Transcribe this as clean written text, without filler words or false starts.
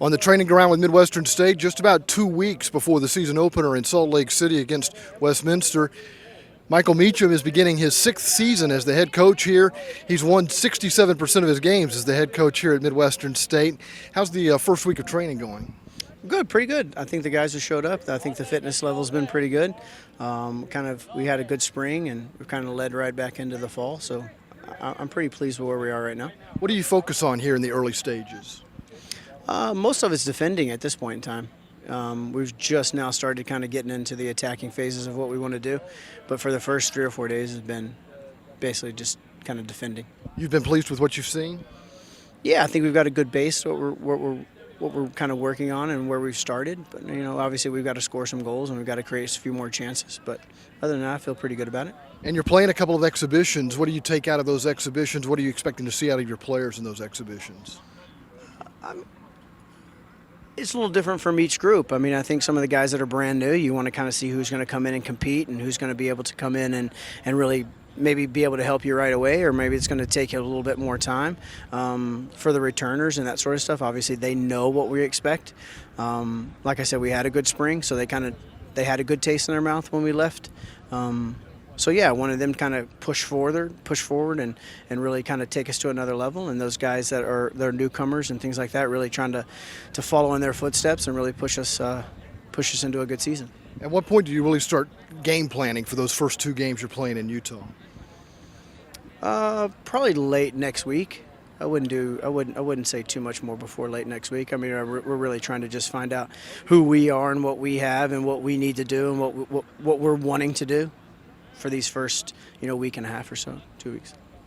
On the training ground with Midwestern State, just about 2 weeks before the season opener in Salt Lake City against Westminster, Michael Meachum is beginning his 6th season as the head coach here. He's won 67% of his games as the head coach here at Midwestern State. How's the first week of training going? Good, pretty good. I think the guys have showed up. I think the fitness level's been pretty good. We had a good spring, and we've kind of led right back into the fall. So I'm pretty pleased with where we are right now. What do you focus on here in the early stages? Most of it's defending at this point in time. We've just now started kind of getting into the attacking phases of what we want to do. But for the first 3 or 4 days, it's been basically just kind of defending. You've been pleased with what you've seen? Yeah, I think we've got a good base, what we're kind of working on and where we've started. But, obviously we've got to score some goals and we've got to create a few more chances. But other than that, I feel pretty good about it. And you're playing a couple of exhibitions. What do you take out of those exhibitions? What are you expecting to see out of your players in those exhibitions? It's a little different from each group. I mean, I think some of the guys that are brand new, you want to kind of see who's going to come in and compete and who's going to be able to come in and really maybe be able to help you right away, or maybe it's going to take you a little bit more time. For the returners and that sort of stuff, obviously they know what we expect. Like I said, we had a good spring, so they had a good taste in their mouth when we left. So yeah, I wanted them to kind of push forward and really kind of take us to another level. And those guys they're newcomers and things like that, really trying to follow in their footsteps and really push us into a good season. At what point do you really start game planning for those first 2 games you're playing in Utah? Probably late next week. I wouldn't say too much more before late next week. I mean, we're really trying to just find out who we are and what we have and what we need to do and what we're wanting to do for these first week and a half or so, 2 weeks.